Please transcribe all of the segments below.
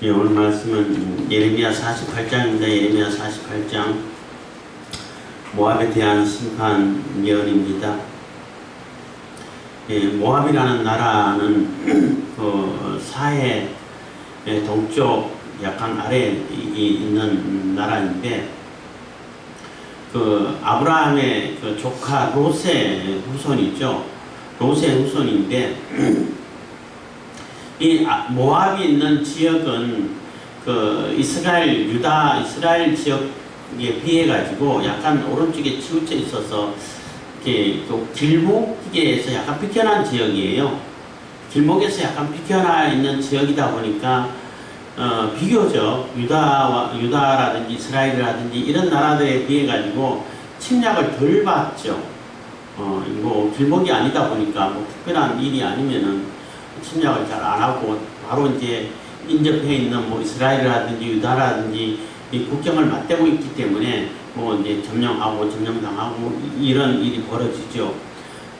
예, 오늘 말씀은 예레미야 48장입니다. 예레미야 48장 모압에 대한 심판 예언입니다. 예, 모압이라는 나라는 그 사해 동쪽 약간 아래에 있는 나라인데, 그 아브라함의 그 조카 롯의 후손이죠. 롯의 후손인데 이 모압이 있는 지역은 그 이스라엘 지역에 비해 가지고 약간 오른쪽에 치우쳐 있어서 이렇게 그 길목에서 약간 비켜난 지역이에요. 길목에서 약간 비켜나 있는 지역이다 보니까 비교적 유다라든지 이스라엘이라든지 이런 나라들에 비해 가지고 침략을 덜 받죠. 뭐 길목이 아니다 보니까 뭐 특별한 일이 아니면은 침략을 잘 안 하고 바로 이제 인접해 있는 뭐 이스라엘이라든지 유다라든지 이 국경을 맞대고 있기 때문에 뭐 이제 점령당하고 이런 일이 벌어지죠.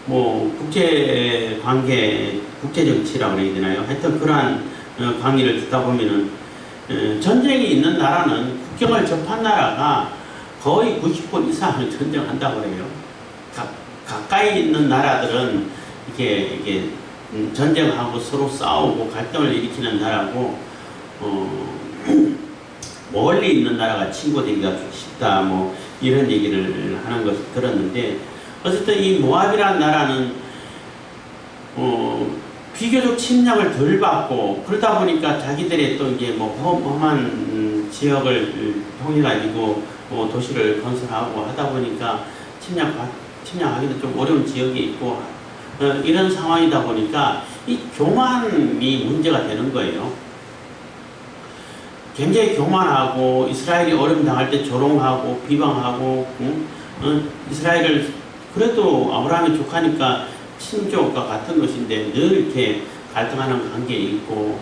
뭐 국제 관계, 국제 정치라고 해야 되나요? 하여튼 그러한 강의를 듣다 보면은 전쟁이 있는 나라는 국경을 접한 나라가 거의 90% 이상을 전쟁한다고 그래요. 가까이 있는 나라들은 이게 전쟁하고 서로 싸우고 갈등을 일으키는 나라고, 멀리 있는 나라가 친구 되기가 쉽다, 뭐 이런 얘기를 하는 것을 들었는데, 어쨌든 이 모압이라는 나라는 비교적 침략을 덜 받고, 그러다 보니까 자기들의 또 이제 뭐 험한 지역을 통해 가지고 도시를 건설하고 하다 보니까 침략하기도 좀 어려운 지역이 있고, 이런 상황이다 보니까 이 교만이 문제가 되는 거예요. 굉장히 교만하고 이스라엘이 어려움 당할 때 조롱하고 비방하고, 이스라엘을 그래도 아브라함의 조카니까 친족과 같은 것인데 늘 이렇게 갈등하는 관계에 있고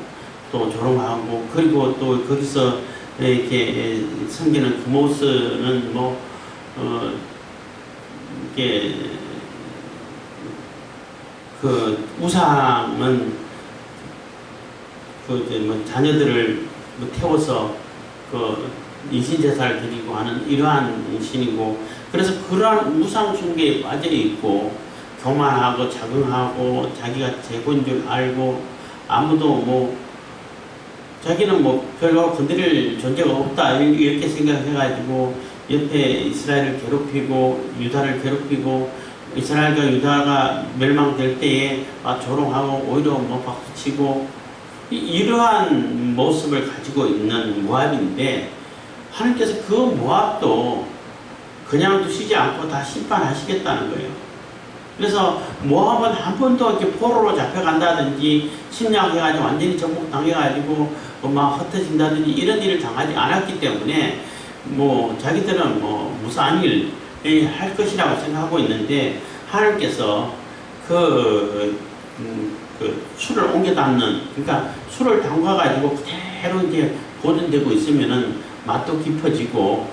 또 조롱하고, 그리고 또 거기서 이렇게 섬기는 그 모습은 이게 그 우상은 자녀들을 태워서 그 인신제사를 드리고 하는 이러한 신이고, 그래서 그러한 우상 숭배에 빠져 있고 교만하고 자긍하고 자기가 최고인 줄 알고, 아무도 자기는 별로 건드릴 존재가 없다 이렇게 생각해가지고 옆에 이스라엘을 괴롭히고 유다를 괴롭히고, 이스라엘과 유다가 멸망될 때에 조롱하고 오히려 박수치고 이러한 모습을 가지고 있는 모압인데, 하나님께서 그 모압도 그냥 두시지 않고 다 심판하시겠다는 거예요. 그래서 모압은 한 번도 이렇게 포로로 잡혀간다든지 침략해가지고 완전히 정복당해가지고 막 흩어진다든지 이런 일을 당하지 않았기 때문에 자기들은 무사한 일 할 것이라고 생각하고 있는데, 하나님께서 그 술을 옮겨 담는, 그러니까 술을 담가가지고 그대로 이제 보존되고 있으면은 맛도 깊어지고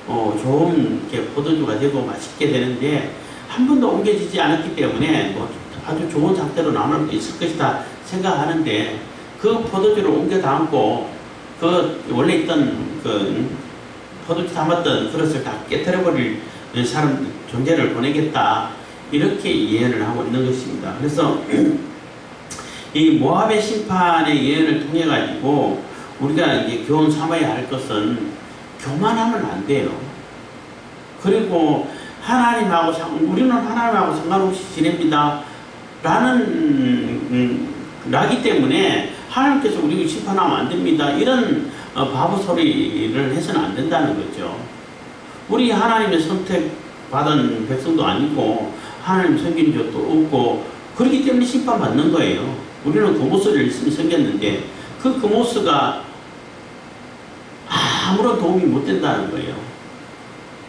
좋은 포도주가 되고 맛있게 되는데, 한 번도 옮겨지지 않았기 때문에 아주 좋은 상태로 남을 수 있을 것이다 생각하는데, 그 포도주를 옮겨 담고 그 원래 있던 그 포도주 담았던 그릇을 다 깨뜨려버릴 사람 존재를 보내겠다, 이렇게 예언을 하고 있는 것입니다. 그래서 이 모압의 심판의 예언을 통해 가지고 우리가 이제 교훈 삼아야 할 것은 교만하면 안 돼요. 그리고 우리는 하나님하고 상관없이 지냅니다 라기 때문에 하나님께서 우리를 심판하면 안 됩니다, 이런 바보 소리를 해서는 안 된다는 거죠. 우리 하나님의 선택받은 백성도 아니고 하나님 섬긴 적도 없고, 그렇기 때문에 심판받는 거예요. 우리는 고모스를 열심히 섬겼는데 그 고모스가 아무런 도움이 못 된다는 거예요.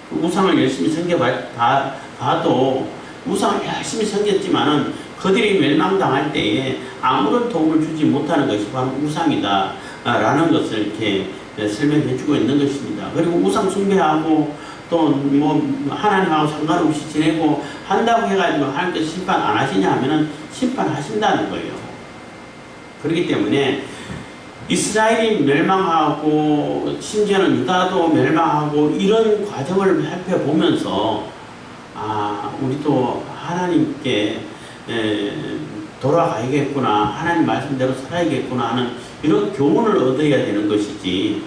그 우상을 열심히 섬겨봐도 우상을 열심히 섬겼지만은 그들이 멸망당할 때에 아무런 도움을 주지 못하는 것이 바로 우상이다 라는 것을 이렇게 설명해 주고 있는 것입니다. 그리고 우상 숭배하고 또 하나님하고 상관없이 지내고 한다고 해가지고 하나님께서 심판 안 하시냐 하면은 심판하신다는 거예요. 그렇기 때문에 이스라엘이 멸망하고 심지어는 유다도 멸망하고 이런 과정을 살펴보면서 우리도 하나님께 돌아가야겠구나, 하나님 말씀대로 살아야겠구나 하는 이런 교훈을 얻어야 되는 것이지,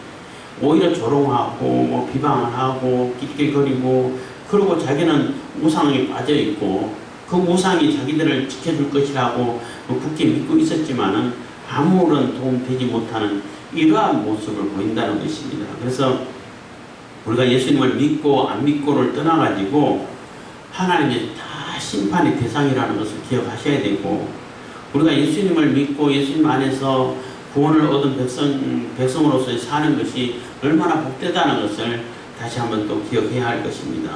오히려 조롱하고 뭐 비방을 하고 낄낄거리고 그러고 자기는 우상에 빠져있고 그 우상이 자기들을 지켜줄 것이라고 굳게 믿고 있었지만은 아무런 도움 되지 못하는 이러한 모습을 보인다는 것입니다. 그래서 우리가 예수님을 믿고 안 믿고를 떠나가지고 하나님의 다 심판의 대상이라는 것을 기억하셔야 되고, 우리가 예수님을 믿고 예수님 안에서 구원을 얻은 백성으로서 사는 것이 얼마나 복되다는 것을 다시 한번 또 기억해야 할 것입니다.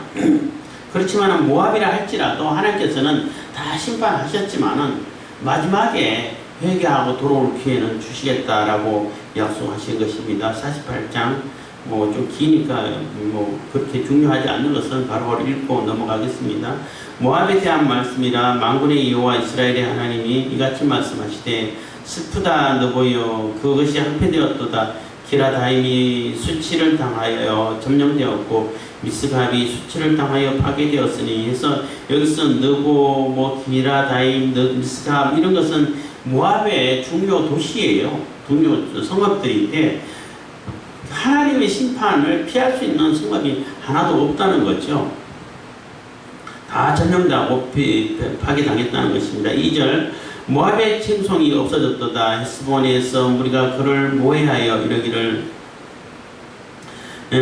그렇지만 모압이라 할지라도 하나님께서는 다 심판하셨지만은 마지막에 회개하고 돌아올 기회는 주시겠다라고 약속하신 것입니다. 48장 뭐 좀 기니까 뭐 그렇게 중요하지 않는 것은 바로 읽고 넘어가겠습니다. 모압에 대한 말씀이라 만군의 여호와 이스라엘의 하나님이 이같이 말씀하시되 슬프다 너보여 그것이 항폐되었도다. 기라다임이 수치를 당하여 점령되었고 미스갑이 수치를 당하여 파괴되었으니 해서 여기서 너보 뭐 기라다임 미스갑 이런 것은 모압의 중요 도시예요. 중요 성읍들인데 하나님의 심판을 피할 수 있는 성읍이 하나도 없다는 거죠. 다 점령되고 파괴당했다는 것입니다. 2절 모압의 칭송이 없어졌도다. 헤스본에서 우리가 그를 모해하여 이러기를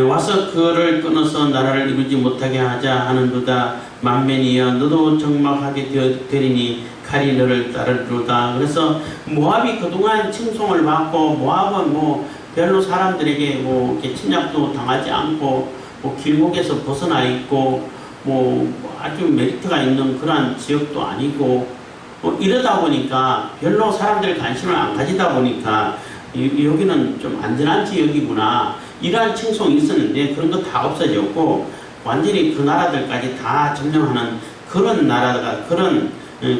와서 그를 끊어서 나라를 이루지 못하게 하자 하는도다. 만면이여 너도 적막하게 되리니 칼이 너를 따르리로다. 그래서 모압이 그동안 칭송을 받고 모압은 뭐 별로 사람들에게 뭐 이렇게 침략도 당하지 않고 뭐 길목에서 벗어나 있고 뭐 아주 메리트가 있는 그러한 지역도 아니고 뭐 이러다 보니까 별로 사람들 관심을 안 가지다 보니까 여기는 좀 안전한 지역이구나 이러한 칭송이 있었는데 그런 거 다 없어졌고 완전히 그 나라들까지 다 점령하는 그런 나라가 그런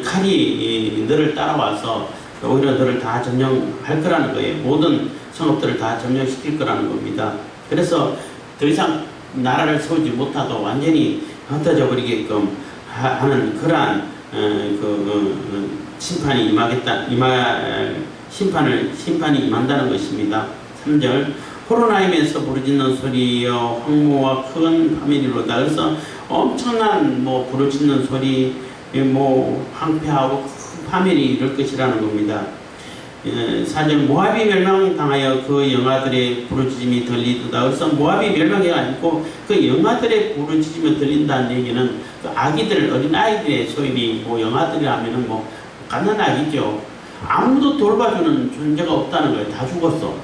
칼이 너를 따라와서 오히려 너를 다 점령할 거라는 거예요. 모든 성읍들을 다 점령시킬 거라는 겁니다. 그래서 더 이상 나라를 세우지 못하고 완전히 흩어져 버리게끔 하는 그러한 심판이 심판이 임한다는 것입니다. 3절 호로나임에서 부르짖는 소리여 황무와 큰 파멸이로다. 그래서 엄청난 뭐 부르짖는 소리 뭐 황폐하고 큰 파멸이 이룰 것이라는 겁니다. 4절 모압이 멸망당하여 그 영아들의 부르짖음이 들리도다. 그래서 모압이 멸망이 아니고 그 영아들의 부르짖음이 들린다는 얘기는 그 아기들 어린아이들의 소리 뭐 영아들이라면은 뭐 갓난아기죠. 아무도 돌봐주는 존재가 없다는 거예요. 다 죽었어.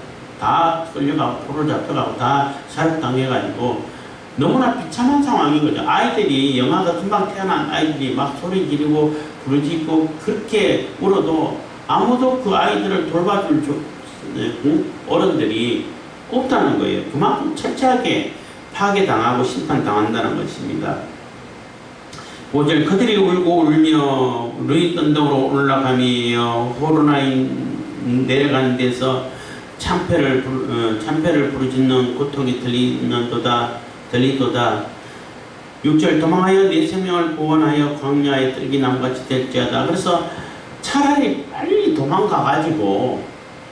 다 끌려가고 포로 잡혀가고 다 사육당해가지고 너무나 비참한 상황인 거죠. 아이들이 영아가 금방 태어난 아이들이 막 소리 지르고 부르짖고 그렇게 울어도 아무도 그 아이들을 돌봐줄 어른들이 없다는 거예요. 그만큼 철저하게 파괴당하고 심판당한다는 것입니다. 5절 그들이 울고 울며 루이 언덕으로 올라가며 호로나임 내려가는 데서 참패를 부르짖는 고통이 들리도다. 6절 도망하여 내 생명을 구원하여 광야의 뜰기나무같이 될지어다. 그래서 차라리 빨리 도망가가지고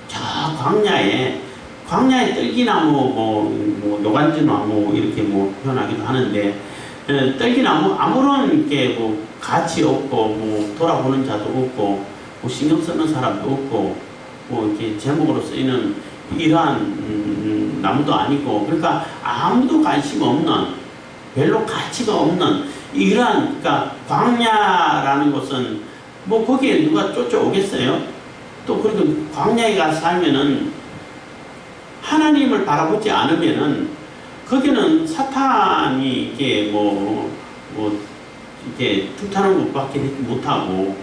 저 광야에 뜰기나무 뭐 노간지나무 이렇게 뭐 표현하기도 하는데 뜰기나무 아무런 게 뭐 가치 없고 뭐 돌아보는 자도 없고 뭐 신경 쓰는 사람도 없고 뭐 이렇게 제목으로 쓰이는 이러한 나무도 아니고 그러니까 아무도 관심 없는 별로 가치가 없는 이러한 그러니까 광야라는 것은 뭐 거기에 누가 쫓아오겠어요? 또 그리고 광야에 가서 살면은 하나님을 바라보지 않으면은 거기는 사탄이 이게 이렇게 툭하는 것밖에 못하고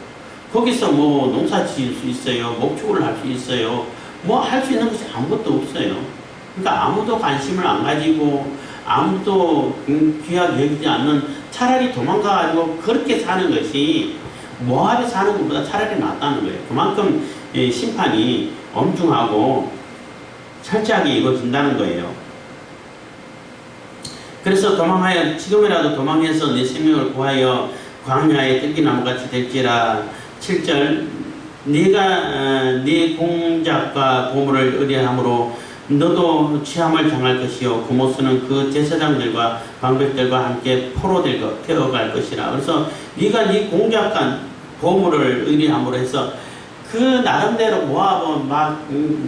거기서 뭐 농사 지을 수 있어요. 목축을 할 수 있어요. 뭐 할 수 있는 것이 아무것도 없어요. 그러니까 아무도 관심을 안 가지고 아무도 귀하게 여기지 않는 차라리 도망가가지고 그렇게 사는 것이 모압에 사는 것보다 차라리 낫다는 거예요. 그만큼 심판이 엄중하고 철저하게 이루어진다는 거예요. 그래서 도망하여 지금이라도 도망해서 내 생명을 구하여 광야의 들기나무같이 될지라. 7절 네가 네 공작과 보물을 의뢰함으로 너도 취함을 당할 것이요 그 모습은 그 제사장들과 방백들과 함께 포로 되어갈 것이라. 그래서 네가 네 공작과 보물을 의뢰함으로 해서 그 나름대로 모압은 막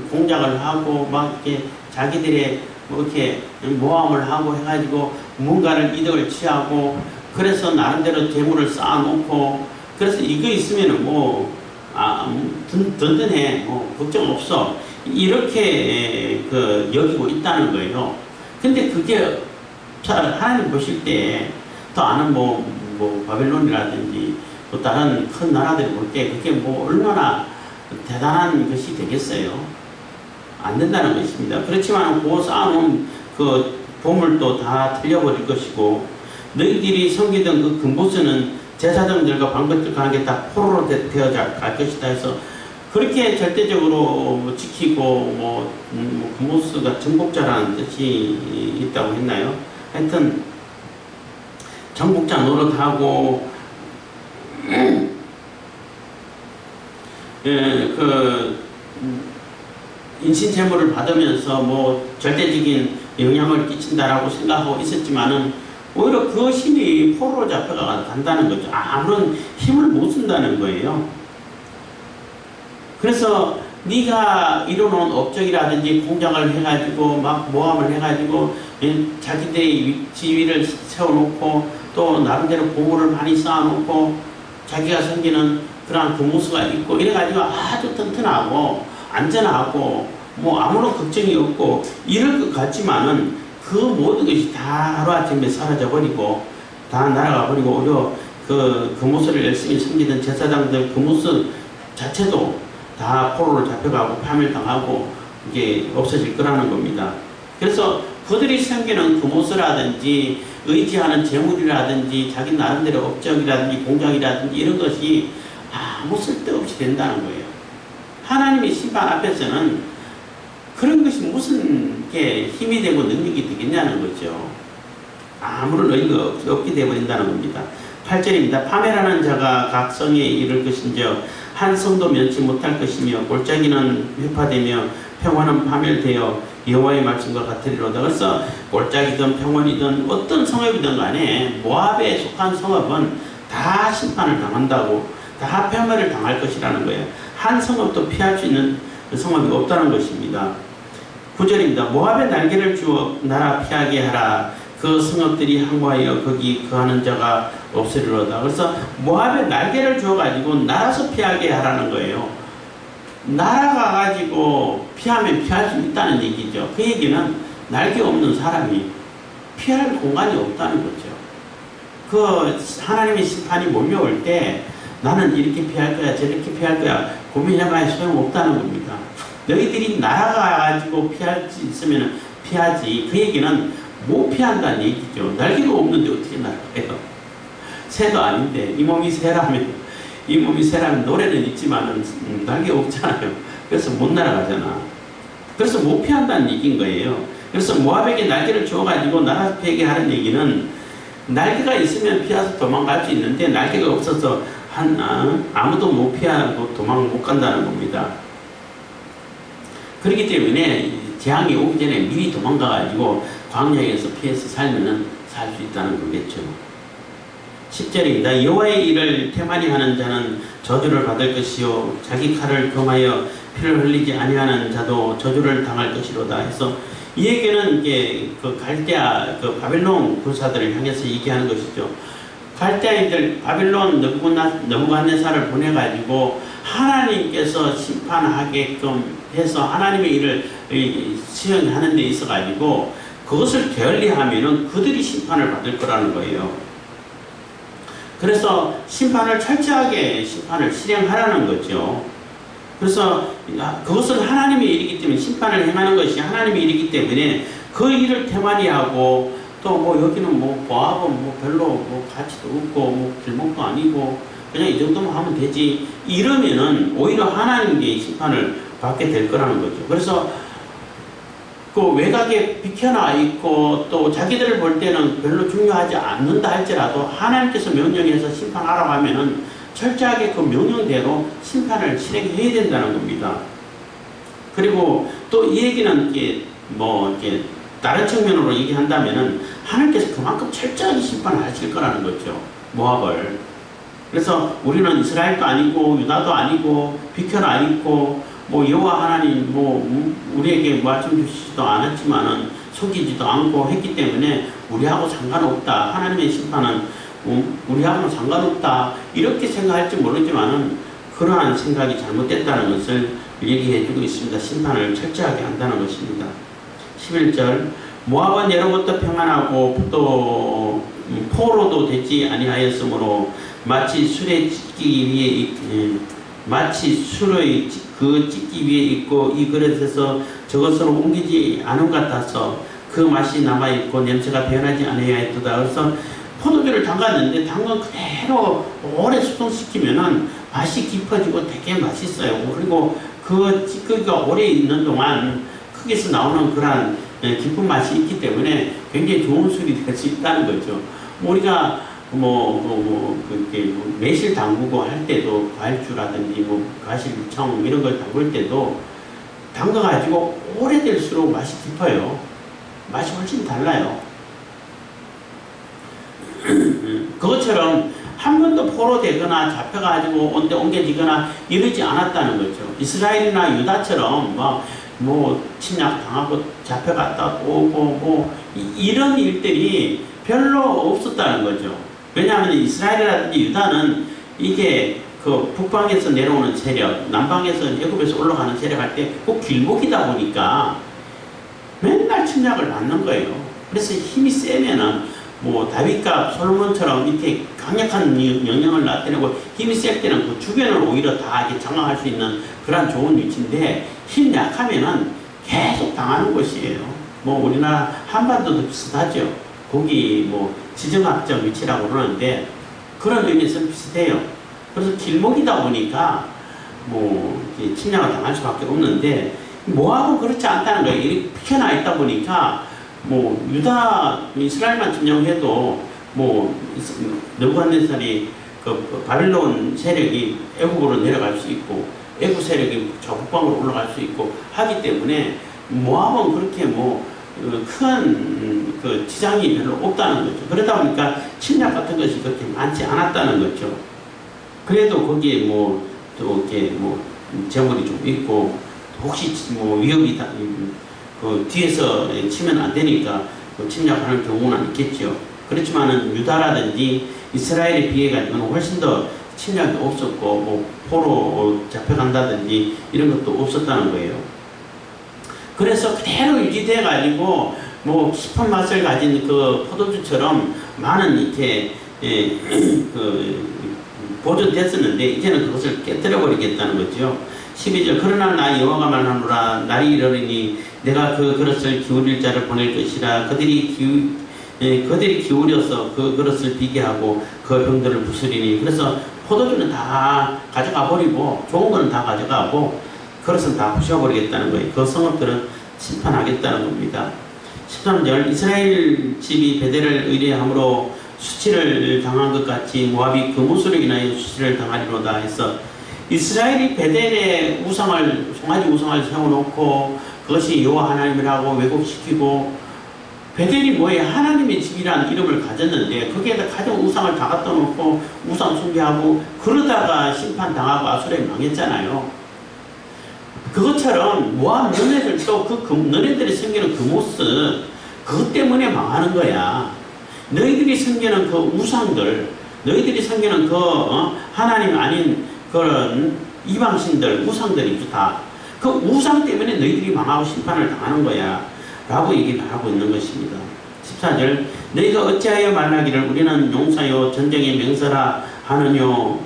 공작을 하고 막 이렇게 자기들의 뭐 이렇게 모함을 하고 해가지고 뭔가를 이득을 취하고 그래서 나름대로 재물을 쌓아놓고 그래서 이거 있으면은 든든해 걱정 없어 이렇게 여기고 있다는 거예요. 근데 그게 하나님 보실 때 또 아는 바벨론이라든지 또 다른 큰 나라들이 볼 때 그게 얼마나 대단한 것이 되겠어요. 안 된다는 것입니다. 그렇지만 그 쌓아놓은 그 보물도 다 틀려버릴 것이고 너희들이 섬기던 그 금보스는 제사장들과 방백들과 함께 다 포로로 되어갈 것이다 해서 그렇게 절대적으로 지키고 금보스가 정복자라는 뜻이 있다고 했나요? 하여튼 정복자 노릇하고 인신제물을 받으면서 절대적인 영향을 끼친다라고 생각하고 있었지만은 오히려 그 힘이 포로로 잡혀간다는 거죠. 아무런 힘을 못 쓴다는 거예요. 그래서 네가 이뤄놓은 업적이라든지 공작을 해가지고 막 모함을 해가지고 자기들의 지위를 세워놓고 또 나름대로 보물을 많이 쌓아놓고 자기가 섬기는 그러한 금무수가 있고 이래가지고 아주 튼튼하고 안전하고 아무런 걱정이 없고 이럴 것 같지만은 그 모든 것이 다 하루아침에 사라져버리고 다 날아가버리고 오히려 그 금무수를 열심히 섬기던 제사장들 금무수 자체도 다 포로로 잡혀가고 파멸당하고 이게 없어질 거라는 겁니다. 그래서 그들이 섬기는 금무수라든지 의지하는 재물이라든지 자기 나름대로 업적이라든지 공작이라든지 이런 것이 아무 쓸데없이 된다는 거예요. 하나님의 심판 앞에서는 그런 것이 무슨 힘이 되고 능력이 되겠냐는 거죠. 아무런 의미가 없게 되어버린다는 겁니다. 8절입니다. 파멸하는 자가 각 성에 이를 것인지여 한 성도 면치 못할 것이며 골짜기는 회파되며 평화는 파멸되어 여호와의 말씀과 같으리로다. 그래서 골짜기든 평원이든 어떤 성읍이든 간에 모압에 속한 성읍은 다 심판을 당한다고 다 폐멸을 당할 것이라는 거예요. 한 성읍도 피할 수 있는 성읍이 없다는 것입니다. 9절입니다. 모압의 날개를 주어 나라 피하게 하라. 그 성읍들이 항구하여 거기 거하는 자가 없으리로다. 그래서 모압의 날개를 주어가지고 날아서 피하게 하라는 거예요. 날아가가지고 피하면 피할 수 있다는 얘기죠. 그 얘기는 날개 없는 사람이 피할 공간이 없다는 거죠. 그 하나님의 심판이 몰려올 때 나는 이렇게 피할 거야 저렇게 피할 거야 고민해봐야 소용없다는 겁니다. 너희들이 날아가가지고 피할 수 있으면 피하지. 그 얘기는 못 피한다는 얘기죠. 날개도 없는데 어떻게 날아가요? 새도 아닌데 이 몸이 새라면 노래는 있지만은 날개 없잖아요. 그래서 못 날아가잖아. 그래서 못 피한다는 얘기인 거예요. 그래서 모압에게 날개를 주어가지고 날아서 피하게 하는 얘기는 날개가 있으면 피해서 도망갈 수 있는데 날개가 없어서 아무도 못 피하고 도망 못 간다는 겁니다. 그렇기 때문에 재앙이 오기 전에 미리 도망가가지고 광야에서 피해서 살면은 살 수 있다는 거겠죠. 10절입니다. 여호와의 일을 태만히 하는 자는 저주를 받을 것이요 자기 칼을 금하여 피를 흘리지 아니하는 자도 저주를 당할 것이로다 해서 이 얘기는 이게 갈대아 바벨론 군사들을 향해서 얘기하는 것이죠. 갈대아인들 바벨론 느부갓네살을 보내가지고 하나님께서 심판하게끔 해서 하나님의 일을 수행하는 데 있어가지고 그것을 게을리하면은 그들이 심판을 받을 거라는 거예요. 그래서 심판을 철저하게 심판을 실행하라는 거죠. 그래서 그것은 하나님의 일이기 때문에 심판을 행하는 것이 하나님의 일이기 때문에 그 일을 태만히 하고 또 여기는 모압은 별로 가치도 없고 길목도 아니고 그냥 이 정도만 하면 되지 이러면은 오히려 하나님께 심판을 받게 될 거라는 거죠. 그래서 그 외곽에 비켜나 있고 또 자기들을 볼 때는 별로 중요하지 않는다 할지라도 하나님께서 명령해서 심판하라고 하면은 철저하게 그 명령대로 심판을 실행해야 된다는 겁니다. 그리고 또 이 얘기는 이게 뭐 이렇게 다른 측면으로 얘기한다면은 하나님께서 그만큼 철저하게 심판을 하실 거라는 거죠. 모압을. 그래서 우리는 이스라엘도 아니고 유다도 아니고 비켜나 있고 뭐 여호와 하나님 뭐 우리에게 말씀 주시지도 않았지만은 속이지도 않고 했기 때문에 우리하고 상관없다. 하나님의 심판은 우리하고는 상관없다. 이렇게 생각할지 모르지만은 그러한 생각이 잘못됐다는 것을 얘기해 주고 있습니다. 심판을 철저하게 한다는 것입니다. 11절 모압은 예로부터 평안하고 또 포로도 되지 아니하였으므로 마치 술의 그 찢기 위에 있고 이 그릇에서 저것으로 옮기지 않은 것 같아서 그 맛이 남아있고 냄새가 변하지 아니하였도다. 그래서 포도주를 담갔는데 담근 그대로 오래 숙성시키면은 맛이 깊어지고 되게 맛있어요. 그리고 그 찌꺼기가 오래 있는 동안 크게서 나오는 그런 깊은 맛이 있기 때문에 굉장히 좋은 술이 될 수 있다는 거죠. 우리가 매실 담그고 할 때도 과일주라든지 과실청 이런 걸 담글 때도 담가가지고 오래될수록 맛이 깊어요. 맛이 훨씬 달라요. 그것처럼 한 번도 포로되거나 잡혀가지고 온데 옮겨지거나 이러지 않았다는 거죠. 이스라엘이나 유다처럼 침략 당하고 잡혀갔다 오고 이런 일들이 별로 없었다는 거죠. 왜냐하면 이스라엘이라든지 유다는 이게 그 북방에서 내려오는 세력, 남방에서 애굽에서 올라가는 세력 할 때 꼭 길목이다 보니까 맨날 침략을 받는 거예요. 그래서 힘이 세면은 다윗과 솔로몬처럼 이렇게 강력한 영향을 나타내고 힘이 셀 때는 그 주변을 오히려 다 이렇게 장악할 수 있는 그런 좋은 위치인데 힘 약하면은 계속 당하는 곳이에요. 우리나라 한반도도 비슷하죠. 거기 지정학적 위치라고 그러는데 그런 의미에서 비슷해요. 그래서 길목이다 보니까 침략을 당할 수밖에 없는데 모압은 그렇지 않다는 거예요. 이렇게 피켜나 있다 보니까 유다 이스라엘만 침략해도 느부갓네살이 그 바빌론 세력이 애굽으로 내려갈 수 있고 애굽 세력이 저 북방으로 올라갈 수 있고 하기 때문에 모압은 그렇게 큰 그 지장이 별로 없다는 거죠. 그러다 보니까 침략 같은 것이 그렇게 많지 않았다는 거죠. 그래도 거기에 또 이렇게 재물이 좀 있고 혹시 위협이 그 뒤에서 치면 안 되니까 침략하는 경우는 있겠죠. 그렇지만은 유다라든지 이스라엘에 비해 가지고는 훨씬 더 침략이 없었고 포로 잡혀간다든지 이런 것도 없었다는 거예요. 그래서 그대로 유지돼 가지고 깊은 맛을 가진 그 포도주처럼 많은 이렇게 보존됐었는데 이제는 그것을 깨뜨려 버리겠다는 거죠. 12절 그러나 나 여호와가 말하노라 날이 이르리니 내가 그 그릇을 기울일 자를 보낼 것이라 그들이 기울여서 그 그릇을 비게 하고 그 병들을 부수리니. 그래서 포도주는 다 가져가 버리고 좋은 거는 다 가져가고 그릇은 다 부셔버리겠다는 거예요. 그 성읍들은 심판하겠다는 겁니다. 13절 이스라엘 집이 베델을 의뢰함으로 수치를 당한 것 같이 모압이 그 무술로 인하여 수치를 당하리로다 해서 이스라엘이 베델에 송아지 우상을 세워놓고 그것이 여호와 하나님이라고 왜곡시키고 베델이 뭐예요? 하나님의 집이라는 이름을 가졌는데 거기에다 가정 우상을 다 갖다 놓고 우상 숭배하고 그러다가 심판당하고 아수라에 망했잖아요. 그것처럼 모압 너네들도 너네들이 섬기는 그 모습 그것 때문에 망하는 거야. 너희들이 섬기는 그 우상들, 너희들이 섬기는 그 하나님 아닌 그런 이방신들, 우상들이 다 그 우상 때문에 너희들이 망하고 심판을 당하는 거야 라고 얘기를 하고 있는 것입니다. 14절 너희가 어찌하여 말하기를 우리는 용사요 전쟁의 명사라 하느뇨.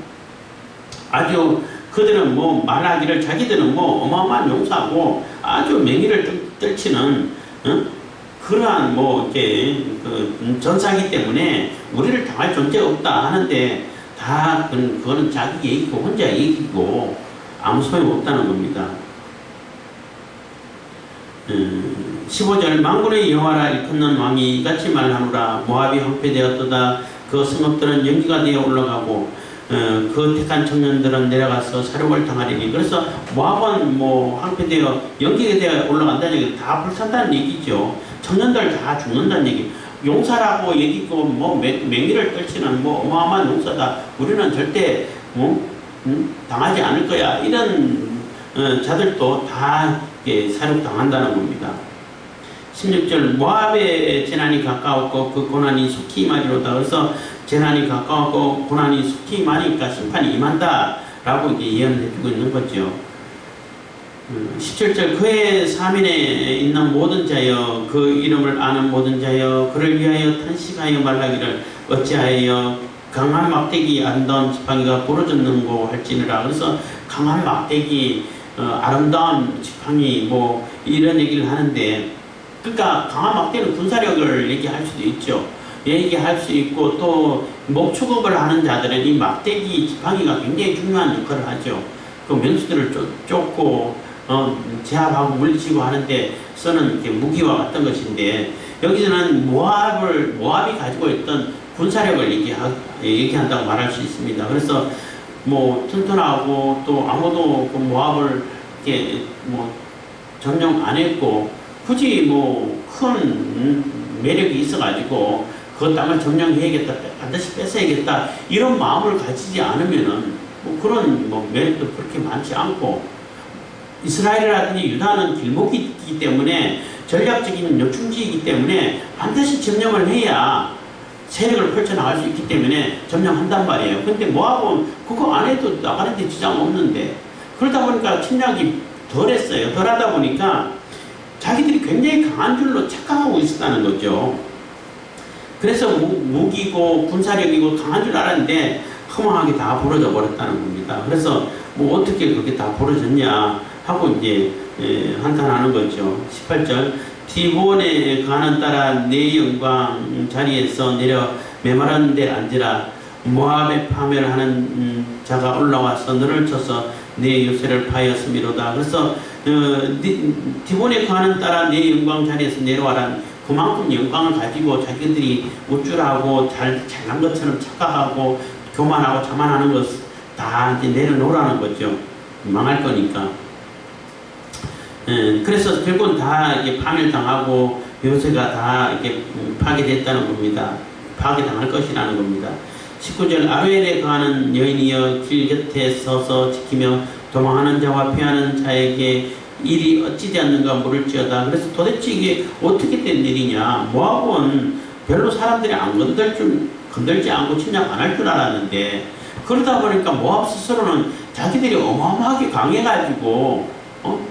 아주 그들은 말하기를 자기들은 어마어마한 용사고 아주 명의를 떨치는 그러한 이렇게 전사기 때문에 우리를 당할 존재가 없다 하는데 다 그거는 자기 얘기고 혼자 얘기고 아무 소용 없다는 겁니다. 15절 만군의 여호와라 일컫는 왕이 이같이 말하노라. 모압이 황폐되었도다. 그 성읍들은 연기가 되어 올라가고 그 택한 청년들은 내려가서 사륙을 당하리니. 그래서 모압은 뭐 황폐되어 연기가 되어 올라간다는 얘기, 다 불산다는 얘기죠. 청년들 다 죽는다는 얘기. 용사라고 얘기고 뭐 맹위를 떨치는 뭐 어마어마한 용사다. 우리는 절대 당하지 않을 거야. 이런 자들도 다 사륙 당한다는 겁니다. 16절 모압의 재난이 가까웠고 그 고난이 속히 임하리로다. 그래서 재난이 가까웠고 고난이 속히 임하니까 심판이 임한다 라고 이제 예언을 해주고 있는 거죠. 17절 그의 사면에 있는 모든 자여 그 이름을 아는 모든 자여 그를 위하여 탄식하여 말하기를 어찌하여 강한 막대기 아름다운 지팡이가 부러졌는고 할지니라. 그래서 강한 막대기 아름다운 지팡이 뭐 이런 얘기를 하는데, 그러니까 강한 막대는 군사력을 얘기할 수도 있죠. 얘기할 수 있고 또 목축업을 하는 자들은 이 막대기 지팡이가 굉장히 중요한 역할을 하죠. 그 명수들을 쫓고 제압하고 물리치고 하는데 쓰는 무기와 같은 것인데, 여기서는 모압이 가지고 있던 군사력을 얘기한다고 말할 수 있습니다. 그래서 뭐 튼튼하고 또 아무도 그 모압을 이렇게 뭐 점령 안 했고 굳이 뭐 큰 매력이 있어가지고 그 땅을 점령해야겠다, 반드시 뺏어야겠다 이런 마음을 가지지 않으면은 뭐 그런 뭐 매력도 그렇게 많지 않고, 이스라엘이라든지 유다는 길목이기 때문에 전략적인 요충지이기 때문에 반드시 점령을 해야 세력을 펼쳐나갈 수 있기 때문에 점령한단 말이에요. 근데 모압은 그거 안 해도 나가는데 지장 없는데, 그러다 보니까 침략이 덜했어요. 덜하다 보니까 자기들이 굉장히 강한 줄로 착각하고 있었다는 거죠. 그래서 무기고 군사력이고 강한 줄 알았는데 허망하게 다 부러져 버렸다는 겁니다. 그래서 뭐 어떻게 그렇게 다 부러졌냐 하고 이제 한탄하는 거죠. 18절 디본에 가는 따라 내 영광 자리에서 내려 메마른 데 앉으라. 모압에 파멸하는 자가 올라와서 너를 쳐서 내 요새를 파였음이로다. 그래서 디본에 가는 따라 내 영광 자리에서 내려와라. 그만큼 영광을 가지고 자기들이 우쭐하고 잘난 것처럼 착각하고 교만하고 자만하는 것 다 이제 내려놓으라는 거죠. 망할 거니까. 그래서 결국은 다 이게 파멸당하고 요새가 다 이렇게 파괴됐다는 겁니다. 파괴당할 것이라는 겁니다. 19절 아로엘에 거하는 여인이여 길 곁에 서서 지키며 도망하는 자와 피하는 자에게 일이 어찌 되었는가 물을지어다. 그래서 도대체 이게 어떻게 된 일이냐. 모압은 별로 사람들이 안 건들지 않고 침략 안 할 줄 알았는데, 그러다 보니까 모압 스스로는 자기들이 어마어마하게 강해가지고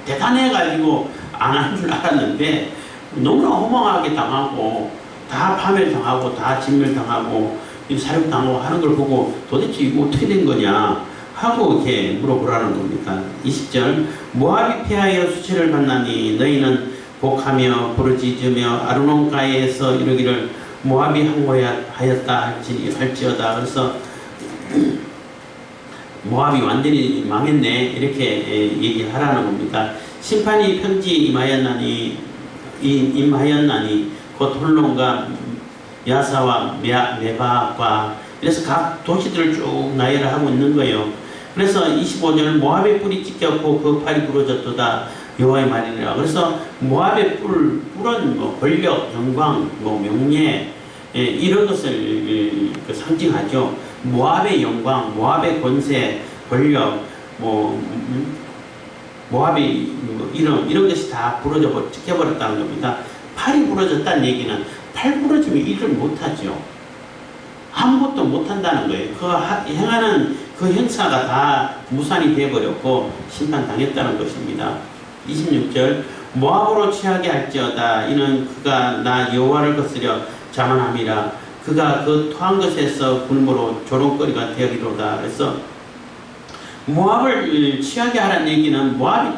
대단해가지고 안 한 줄 알았는데 너무나 허망하게 당하고 다 파멸당하고 다 진멸당하고 사륙당하고 하는 걸 보고 도대체 이거 어떻게 된 거냐 하고 이렇게 물어보라는 겁니다. 20절 모압이 피하여 수치를 받나니 너희는 곡하며 부르짖으며 아르논가에서 이르기를 모압이 항거하였다 할지어다. 그래서 모압이 완전히 망했네 이렇게 얘기하라는 겁니다. 심판이 평지에 임하였나니 곧 홀론과 야사와 메바과 그래서 각 도시들을 쭉 나열하고 있는 거예요. 그래서 25절 모압의 뿔이 찢겼고 그 팔이 부러졌도다 여호와의 말이니라. 그래서 모압의 뿔은 뭐 권력, 영광, 뭐 명예 이런 것을 상징하죠. 모압의 영광, 모압의 권세, 권력, 모압의 이런 것이 다 찢겨버렸다는 겁니다. 팔이 부러졌다는 얘기는 팔 부러지면 일을 못하죠. 아무것도 못한다는 거예요. 그 행하는 그 행사가 다 무산이 되어버렸고 심판당했다는 것입니다. 26절 모압으로 취하게 할지어다. 이는 그가 나 여호와를 거스려 자만함이라. 그가 그 토한 것에서 굶으로 조롱거리가 되기로다. 그래서 모압을 취하게 하라는 얘기는 모압이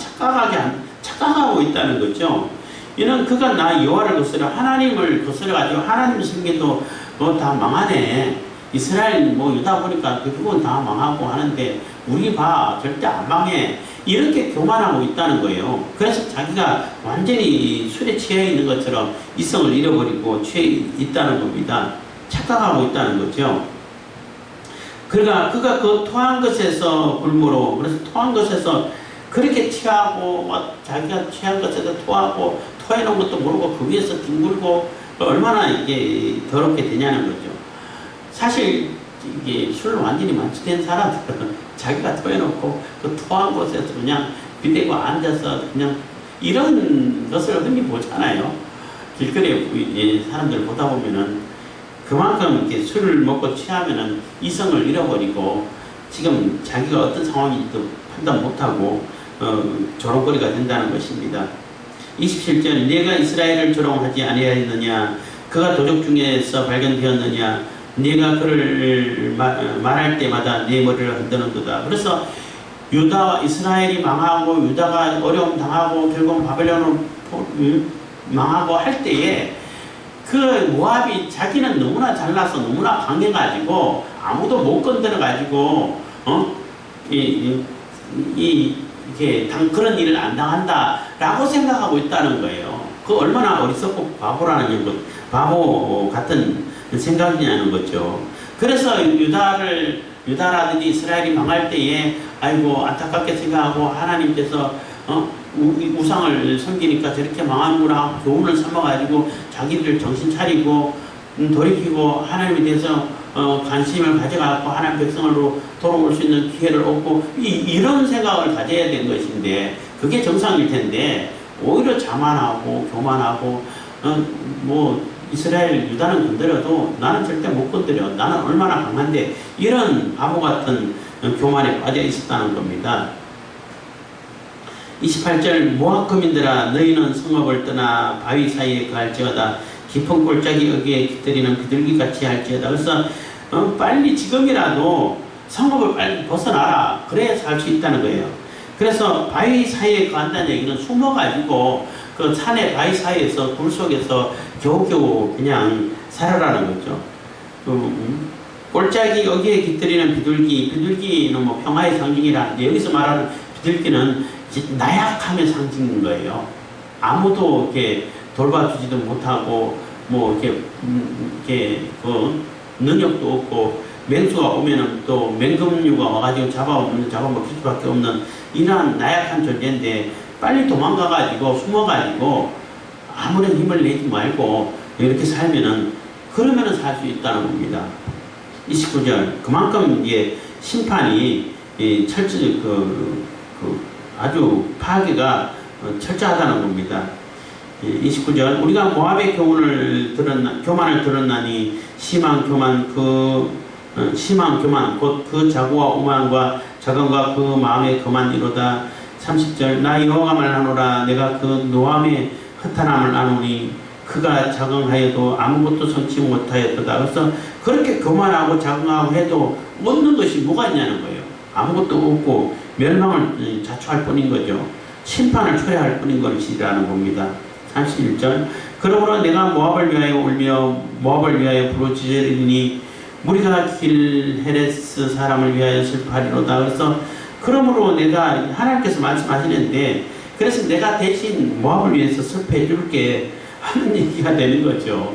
착각하고 있다는 거죠. 이는 그가 나 여호와를 거스려 하나님을 거스려가지고 하나님 섬기도 다 망하네. 이스라엘 유다 보니까 그건 다 망하고 하는데 우리 봐 절대 안 망해. 이렇게 교만하고 있다는 거예요. 그래서 자기가 완전히 술에 취해 있는 것처럼 이성을 잃어버리고 취해 있다는 겁니다. 착각하고 있다는 거죠. 그러니까 그가 그 토한 것에서 굶으로, 그래서 토한 것에서 그렇게 취하고 자기가 취한 것에서 토하고 토해놓은 것도 모르고 그 위에서 뒹굴고 얼마나 이게 더럽게 되냐는 거죠. 사실 이게 술을 완전히 만취된 사람들은 자기가 토해놓고 그 토한 곳에서 그냥 비대고 앉아서 그냥 이런 것을 흔히 보잖아요. 길거리에 사람들 보다 보면은 그만큼 이렇게 술을 먹고 취하면은 이성을 잃어버리고 지금 자기가 어떤 상황인지도 판단 못하고 조롱거리가 된다는 것입니다. 27절 네가 이스라엘을 조롱하지 아니하였느냐 그가 도적 중에서 발견되었느냐 네가 그를 말할 때마다 네 머리를 흔드는도다. 그래서 유다와 이스라엘이 망하고 유다가 어려움 당하고 결국 바벨론으로 망하고 할 때에 그 모압이 자기는 너무나 잘나서 너무나 강해가지고 아무도 못 건드려가지고 이게 그런 일을 안 당한다라고 생각하고 있다는 거예요. 그 얼마나 어리석고 바보라는 것, 바보 같은 생각이냐는 거죠. 그래서 유다라든지 이스라엘이 망할 때에 아이고 안타깝게 생각하고 하나님께서 우상을 섬기니까 저렇게 망하는구나 교훈을 삼아가지고 자기들 정신 차리고 돌이키고 하나님에 대해서 관심을 가져가고 하나님 백성으로 돌아올 수 있는 기회를 얻고 이런 생각을 가져야 되는 것인데 그게 정상일 텐데 오히려 자만하고 교만하고 이스라엘 유다는 건드려도 나는 절대 못 건드려 나는 얼마나 강한데 이런 바보 같은 교만에 빠져 있었다는 겁니다. 28절 모압 거민들아 너희는 성읍을 떠나 바위 사이에 거할지어다 깊은 골짜기 여기에 깃들이는 비둘기같이 할지어다. 그래서 빨리 지금이라도 성읍을 빨리 벗어나라. 그래야 살 수 있다는 거예요. 그래서 바위 사이에 거한다는 얘기는 숨어가지고 그 산의 바위 사이에서 굴 속에서 겨우겨우 그냥 살아라는 거죠. 골짜기 여기에 깃들이는 비둘기는 뭐 평화의 상징이라 여기서 말하는 비둘기는 나약함의 상징인 거예요. 아무도 이렇게 돌봐주지도 못하고 이렇게 능력도 없고 맹수가 오면은 또 맹금류가 와가지고 잡아먹힐 수밖에 없는 이러한 나약한 존재인데 빨리 도망가가지고 숨어가지고 아무런 힘을 내지 말고 이렇게 살면은 그러면은 살 수 있다는 겁니다. 29절 그만큼 이게 심판이 아주 파괴가 철저하다는 겁니다. 29절 우리가 모압의 교만을 들었나니 심한 교만 곧 그 자고와 오만과 자강과 그 마음의 교만이로다. 30절 나 여호와가 말하노라 내가 그 노함의 허탄함을 아노니 그가 자긍하여도 아무것도 성취 못하였도다. 그래서 그렇게 교만하고 자긍하고 해도 얻는 것이 뭐가 있냐는 거예요. 아무것도 없고 멸망을 자초할 뿐인 거죠. 심판을 초래할 뿐인 것이라는 겁니다. 31절 그러므로 내가 모압을 위하여 울며 모압을 위하여 부르짖으리니 무리가 길 헤레스 사람을 위하여 슬퍼하리로다. 그래서 그러므로 내가 하나님께서 말씀하시는데 그래서 내가 대신 모압을 위해서 슬퍼해 줄게 하는 얘기가 되는 거죠.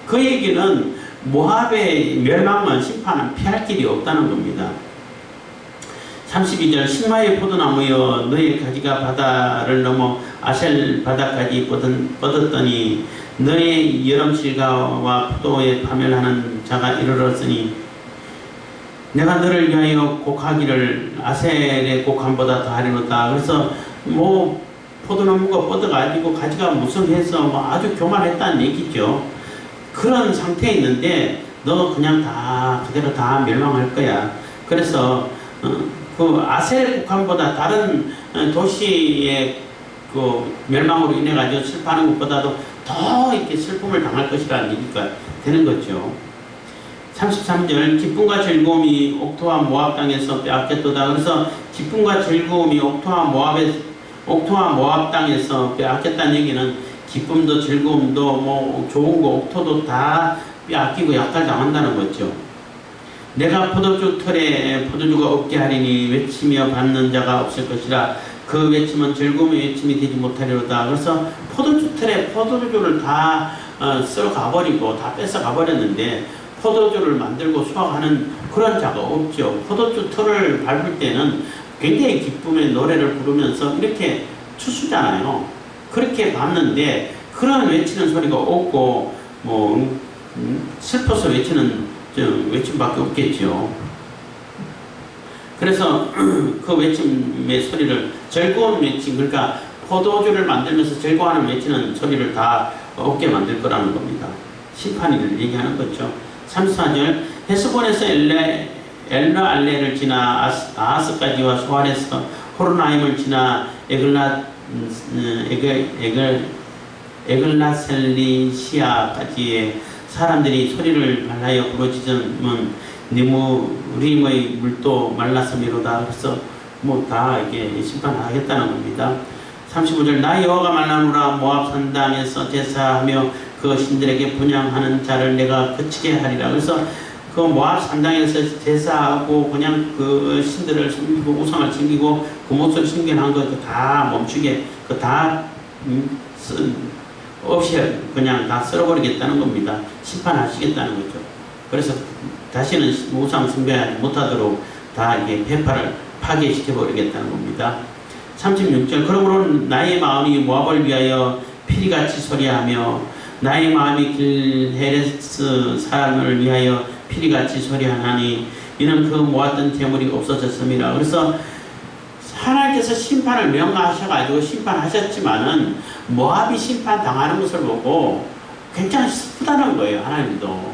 그 얘기는 모압의 멸망은 심판은 피할 길이 없다는 겁니다. 32절 신마의 포도나무여 너의 가지가 바다를 넘어 아셀 바다까지 뻗었더니 너의 여름실과와 포도에 파멸하는 자가 이르렀으니 내가 너를 위하여 곡하기를 아셀의 곡함보다 더하리로다. 그래서 포도나무가 뻗어가지고 가지가 무성해서 아주 교만했다는 얘기죠. 그런 상태에 있는데 너 그냥 그대로 다 멸망할 거야. 그래서 그 아셀 곡함보다 다른 도시의 그 멸망으로 인해 가지고 슬퍼하는 것보다도 더 이렇게 슬픔을 당할 것이라는 얘기가 되는 거죠. 33절 기쁨과 즐거움이 옥토와 모압 땅에서 빼앗겼도다. 그래서 기쁨과 즐거움이 옥토와 모압 땅에서 빼앗겼다는 얘기는 기쁨도 즐거움도 좋은 거 옥토도 다 빼앗기고 약탈당한다는 거죠. 내가 포도주 털에 포도주가 없게 하리니 외치며 받는 자가 없을 것이라. 그 외침은 즐거움의 외침이 되지 못하리로다. 그래서 포도주 틀에 포도주를 다 썰어 가버리고 다 뺏어 가버렸는데 포도주를 만들고 수확하는 그런 자가 없죠. 포도주 틀을 밟을 때는 굉장히 기쁨의 노래를 부르면서 이렇게 추수잖아요. 그렇게 밟는데 그런 외치는 소리가 없고 뭐 슬퍼서 외치는 외침밖에 없겠죠. 그래서 그 외침의 소리를 즐거운 외침, 그러니까 포도주를 만들면서 즐거워하는 외치는 소리를 다 없게 만들 거라는 겁니다. 심판을 얘기하는 거죠. 34절 헤스본에서 엘르알레를 지나 아하스까지와 소알에서 호르나임을 지나 에글라셀리시아까지의 사람들이 소리를 발하여 부르짖으면 니무림의 물도 말랐음이로다. 그래서 뭐 다 이게 심판하겠다는 겁니다. 35절 나 여호와가 말하노라 모압 산당에서 제사하며 그 신들에게 분향하는 자를 내가 그치게 하리라. 그래서 그 모압 산당에서 제사하고 그냥 그 신들을 숨기고 우상을 숨기고 그 못을 숨겨놓은 거 다 멈추게 그 다 없이 그냥 다 쓸어버리겠다는 겁니다. 심판하시겠다는 거죠. 그래서 다시는 우상 숭배하지 못하도록 다 이게 폐파를 파괴시켜버리겠다는 겁니다. 36절 그러므로 나의 마음이 모압을 위하여 피리같이 소리하며 나의 마음이 길헤레스 사람을 위하여 피리같이 소리하나니 이는 그 모았던 재물이 없어졌음이라. 그래서 하나님께서 심판을 명하셔가지고 심판하셨지만은 모압이 심판당하는 것을 보고 굉장히 슬프다는 거예요. 하나님도.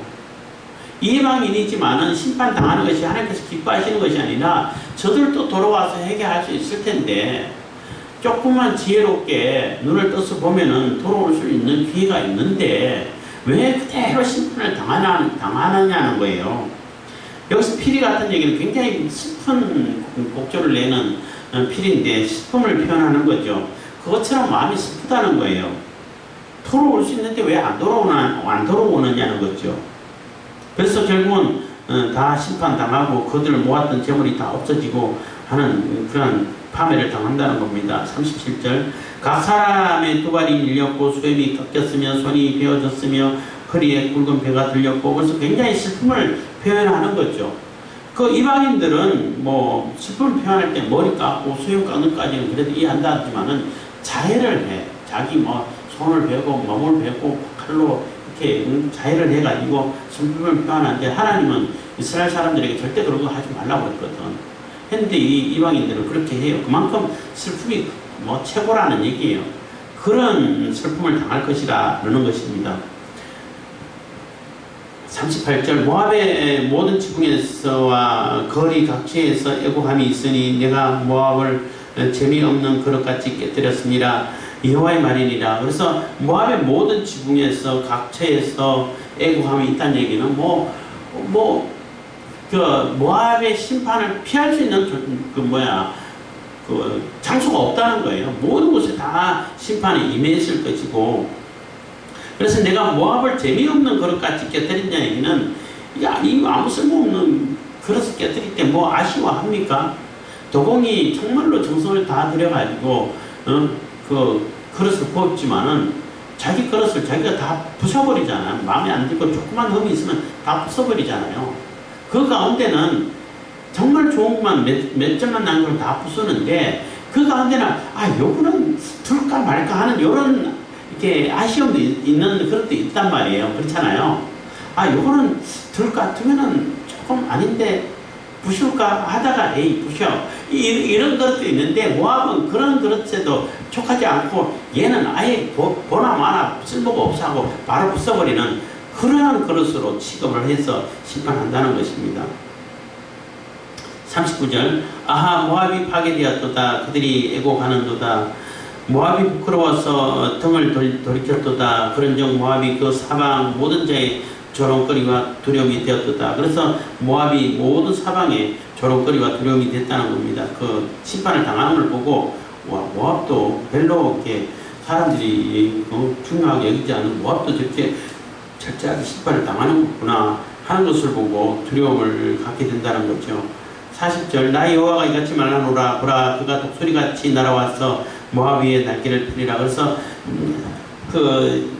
이방인이지만은 심판당하는 것이 하나님께서 기뻐하시는 것이 아니라 저들도 돌아와서 회개할 수 있을 텐데 조금만 지혜롭게 눈을 떠서 보면은 돌아올 수 있는 기회가 있는데 왜 그대로 심판을 당하느냐는 거예요. 여기서 피리 같은 얘기는 굉장히 슬픈 곡조를 내는 피리인데 슬픔을 표현하는 거죠. 그것처럼 마음이 슬프다는 거예요. 돌아올 수 있는데 왜 안 돌아오느냐는 거죠. 그래서 결국은 다 심판당하고 그들을 모았던 재물이 다 없어지고 하는 그런 파멸을 당한다는 겁니다. 37절 각 사람의 두 발이 밀렸고 수염이 꺾였으며 손이 베어졌으며 허리에 굵은 배가 들렸고 그래서 굉장히 슬픔을 표현하는 거죠. 그 이방인들은 뭐 슬픔을 표현할 때 머리 깎고 수염 깎는까지는 그래도 이해한다 하지만은 자해를 해. 자기 뭐 손을 베고 몸을 베고 칼로 이렇게 자해를 해가지고 슬픔을 표현하는데 하나님은 이스라엘 사람들에게 절대 그런 거 하지 말라고 했거든. 근데 이 이방인들은 그렇게 해요. 그만큼 슬픔이 뭐 최고라는 얘기예요. 그런 슬픔을 당할 것이라 그러는 것입니다. 38절 모압의 모든 지붕에서와 거리 각지에서 애곡함이 있으니 내가 모압을 재미없는 그릇같이 깨뜨렸습니다. 여호와의 말이니라. 그래서 모압의 모든 지붕에서 각처에서 애곡함이 있다는 얘기는 그 모압의 심판을 피할 수 있는 그 장소가 없다는 거예요. 모든 곳에 다 심판이 임했을 것이고 그래서 내가 모압을 재미없는 그릇같이 깨뜨린다는 얘기는 이 아무 쓸모없는 그릇을 깨뜨릴 때 뭐 아쉬워합니까? 도공이 정말로 정성을 다 들여가지고 그 그릇을 부었지만은 자기 그릇을 자기가 다 부숴버리잖아요. 마음에 안 들고 조그만 흠이 있으면 다 부숴버리잖아요. 그 가운데는 정말 좋은 것만 몇 점만 난 걸 다 부수는데 그 가운데는 요거는 둘까 말까 하는 요런 이렇게 아쉬움도 있는 그것도 있단 말이에요. 그렇잖아요. 요거는 둘까 두면은 조금 아닌데 부실까 하다가 부셔. 이런 그릇도 있는데 모압은 그런 그릇에도 촉하지 않고 얘는 아예 보나 마나 쓸모가 없어 하고 바로 부숴버리는 그러한 그릇으로 취급을 해서 심판한다는 것입니다. 39절 아하 모압이 파괴되었도다. 그들이 애곡하는도다. 모압이 부끄러워서 등을 돌이켰도다. 그런즉 모압이 그 사방 모든 자의 조롱거리와 두려움이 되었도다. 그래서 모압이 모든 사방에 조롱거리와 두려움이 됐다는 겁니다. 그 심판을 당하는 걸 보고 모압도 별로 이렇게 사람들이 중요하게 여기지 않는 모압도 저렇게 철저하게 심판을 당하는 거구나 하는 것을 보고 두려움을 갖게 된다는 거죠. 40절 나 여호와가 이같이 말하노라 보라 그가 독수리같이 날아와서 모압 위에 날개를 펴리라. 그래서 그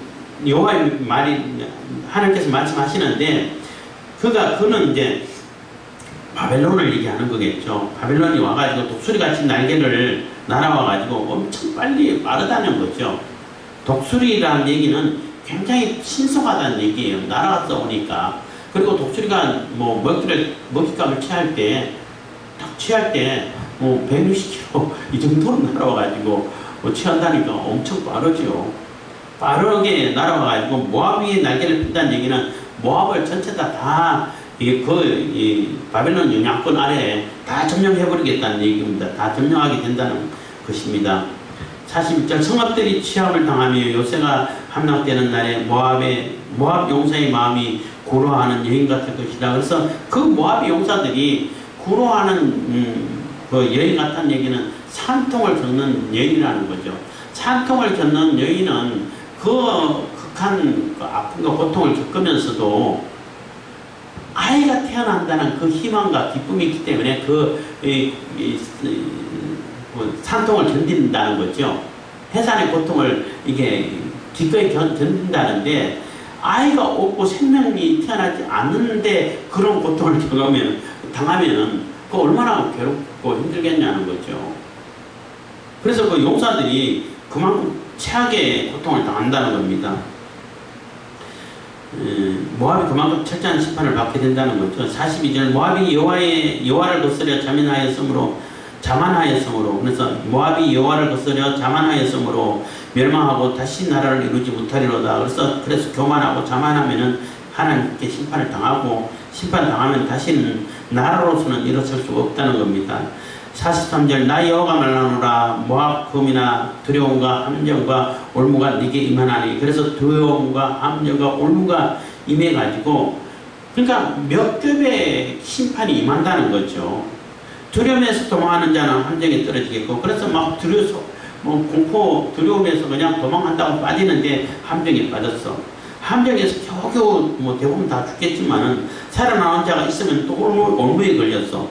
여호와의 말이 하나님께서 말씀하시는데 그는 이제 바벨론을 얘기하는 거겠죠. 바벨론이 와가지고 독수리같이 날개를 날아와가지고 엄청 빨리 빠르다는 거죠. 독수리라는 얘기는 굉장히 신속하다는 얘기예요. 날아갔다 오니까. 그리고 독수리가 뭐 먹잇감을 취할 때 뭐 160km 이 정도로 날아와가지고 뭐 취한다니까 엄청 빠르죠. 빠르게 날아와가지고 모압 위에 날개를 핀다는 얘기는 모압을 전체 다 이 바벨론 영향권 아래에 다 점령해버리겠다는 얘기입니다. 다 점령하게 된다는 것입니다. 41절 성읍들이 취함을 당하며 요새가 함락되는 날에 모압 용사의 마음이 구로하는 여인 같을 것이다. 그래서 그 모압 용사들이 구로하는 그 여인 같다는 얘기는 산통을 겪는 여인이라는 거죠. 산통을 겪는 여인은 그 극한 그 아픔과 고통을 겪으면서도 아이가 태어난다는 그 희망과 기쁨이 있기 때문에 산통을 견딘다는 거죠. 해산의 고통을 이게 기꺼이 견딘다는데 아이가 없고 생명이 태어나지 않는데 그런 고통을 당하면은 그 얼마나 괴롭고 힘들겠냐는 거죠. 그래서 그 용사들이 그만큼 최악의 고통을 당한다는 겁니다. 모압이 그만큼 철저한 심판을 받게 된다는 거죠. 42절 모압이 여호와를 거스려 자만하였으므로 그래서 모압이 여호와를 거스려 자만하였으므로 멸망하고 다시 나라를 이루지 못하리로다. 그래서 교만하고 자만하면은 하나님께 심판을 당하고 심판당하면 다시는 나라로서는 일어설 수 없다는 겁니다. 43절 나 여호와가 말하노라 모압 금이나 두려움과 함정과 올무가 네게 임하나니. 그래서 두려움과 함정과 올무가 임해가지고 그러니까 몇 겹의 심판이 임한다는 거죠. 두려움에서 도망하는 자는 함정에 떨어지겠고 그래서 막 두려움에서 그냥 도망한다고 빠지는데 함정에 빠졌어. 함정에서 겨우겨우 뭐 대부분 다 죽겠지만은 살아나온 자가 있으면 또 올무에 걸렸어.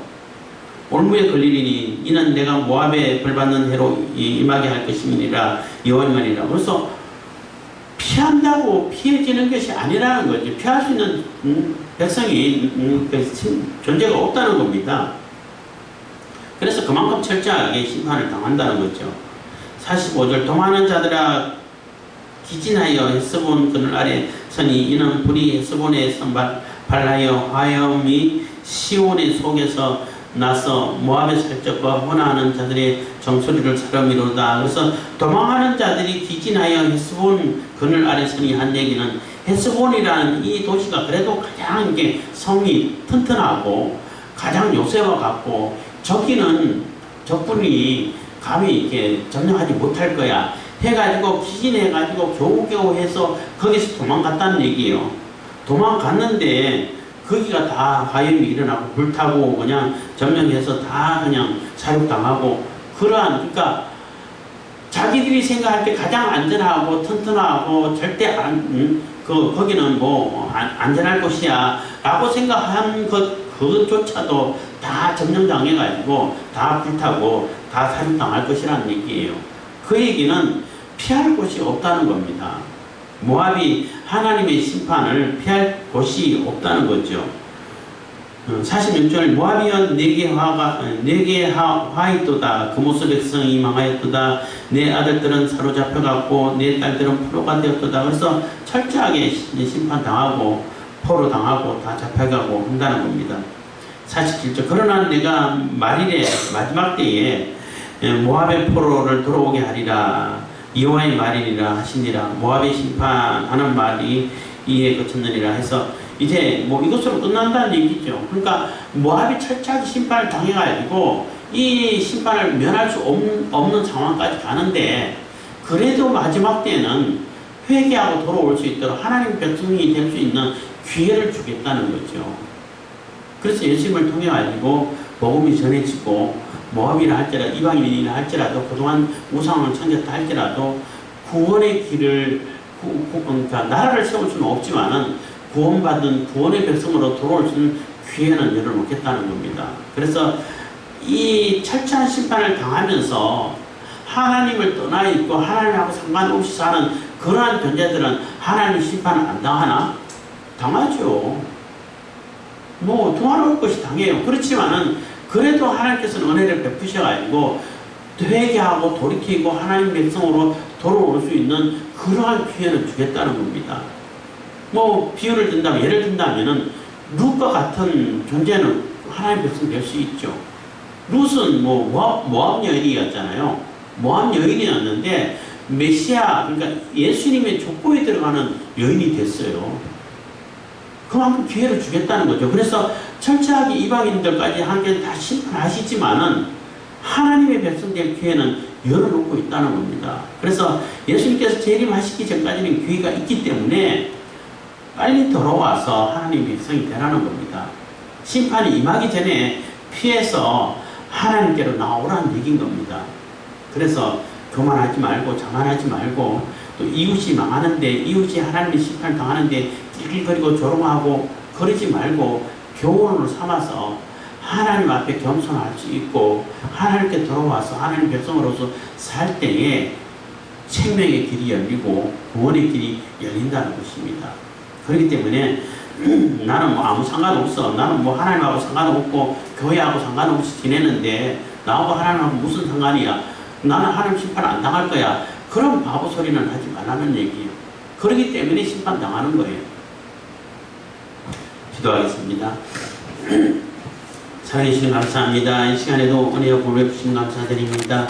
올무에 걸리니 이는 내가 모압에 벌받는 해로 임하게 할 것임이니라 여호와의 말이라. 그래서 피한다고 피해지는 것이 아니라는 거죠. 피할 수 있는 백성이 존재가 없다는 겁니다. 그래서 그만큼 철저하게 심판을 당한다는 거죠. 45절 도망하는 자들아 기진하여 헤스본 그늘 아래 서니 이는 불이 헤스본에 발하여 화염이 시온의 속에서 나서 모압의 살적과 혼화하는 자들의 정소리를 사람이로다. 그래서 도망하는 자들이 기진하여 헤스본 그늘 아래 서니 한 얘기는 헤스본이라는 이 도시가 그래도 가장 이게 성이 튼튼하고 가장 요새와 같고 적군이 감히 이렇게 점령하지 못할 거야 해가지고 기진해가지고 겨우겨우 해서 거기서 도망갔다는 얘기예요. 도망갔는데 거기가 다 화염이 일어나고 불타고 그냥 점령해서 다 그냥 사육당하고 그러니까 자기들이 생각할 때 가장 안전하고 튼튼하고 절대 거기는 뭐 안전할 곳이야 라고 생각한 그것조차도 다 점령당해가지고 다 불타고 다 사육당할 것이라는 얘기예요. 그 얘기는 피할 곳이 없다는 겁니다. 모압이 하나님의 심판을 피할 곳이 없다는 거죠. 46절 모압이여 내게 화있도다. 그모스 백성이 망하였도다. 내 아들들은 사로잡혀갔고 내 딸들은 포로가 되었도다. 그래서 철저하게 심판당하고 포로당하고 다 잡혀가고 한다는 겁니다. 47절 그러나 내가 말일에 마지막 때에 모압의 포로를 돌아오게 하리라. 여호와의 말이니라 하시니라. 모압의 심판하는 말이 이에 그쳤느니라 해서 이제 뭐 이것으로 끝난다는 얘기죠. 그러니까 모압이 철저하게 심판을 당해가지고 이 심판을 면할 수 없는 상황까지 가는데 그래도 마지막 때는 회개하고 돌아올 수 있도록 하나님 백성이 될 수 있는 기회를 주겠다는 거죠. 그래서 예수님을 통해 가지고 복음이 전해지고 모압이라 할지라도 이방인이라 할지라도 그동안 우상을 섬겼다 할지라도 구원의 길을 그러니까 나라를 세울 수는 없지만은 구원받은 구원의 백성으로 돌아올 수 있는 기회는 열어놓겠다는 겁니다. 그래서 이 철저한 심판을 당하면서 하나님을 떠나 있고 하나님하고 상관없이 사는 그러한 존재들은 하나님 심판을 안 당하나? 당하죠. 뭐 도와놓을 것이 당해요. 그렇지만은 그래도 하나님께서는 은혜를 베푸셔가지고 회개하고 돌이키고 하나님 백성으로 돌아올 수 있는 그러한 기회를 주겠다는 겁니다. 뭐 비유를 든다면, 예를 든다면은 룻과 같은 존재는 하나님 백성 될 수 있죠. 룻은 뭐 모압 여인이었잖아요. 모압 여인이었는데 메시아, 그러니까 예수님의 족보에 들어가는 여인이 됐어요. 그만큼 기회를 주겠다는 거죠. 그래서 철저하게 이방인들까지 하나님께서 다 심판하시지만은 하나님의 백성 될 기회는 열어놓고 있다는 겁니다. 그래서 예수님께서 재림하시기 전까지는 기회가 있기 때문에 빨리 돌아와서 하나님 백성이 되라는 겁니다. 심판이 임하기 전에 피해서 하나님께로 나오라는 얘기인 겁니다. 그래서 교만하지 말고 자만하지 말고 또 이웃이 망하는데 이웃이 하나님의 심판을 당하는데 낄낄거리고 조롱하고 그러지 말고 교훈을 삼아서 하나님 앞에 겸손할 수 있고 하나님께 돌아와서 하나님 백성으로서 살 때에 생명의 길이 열리고 구원의 길이 열린다는 것입니다. 그렇기 때문에 나는 뭐 아무 상관없어. 나는 뭐 하나님하고 상관없고 교회하고 상관없이 지내는데 나하고 하나님하고 무슨 상관이야. 나는 하나님 심판 안 당할 거야. 그런 바보 소리는 하지 말라는 얘기예요. 그렇기 때문에 심판 당하는 거예요. 기도하겠습니다. 사랑해 주시는 감사합니다. 이 시간에도 은혜와 보배 주신 감사드립니다.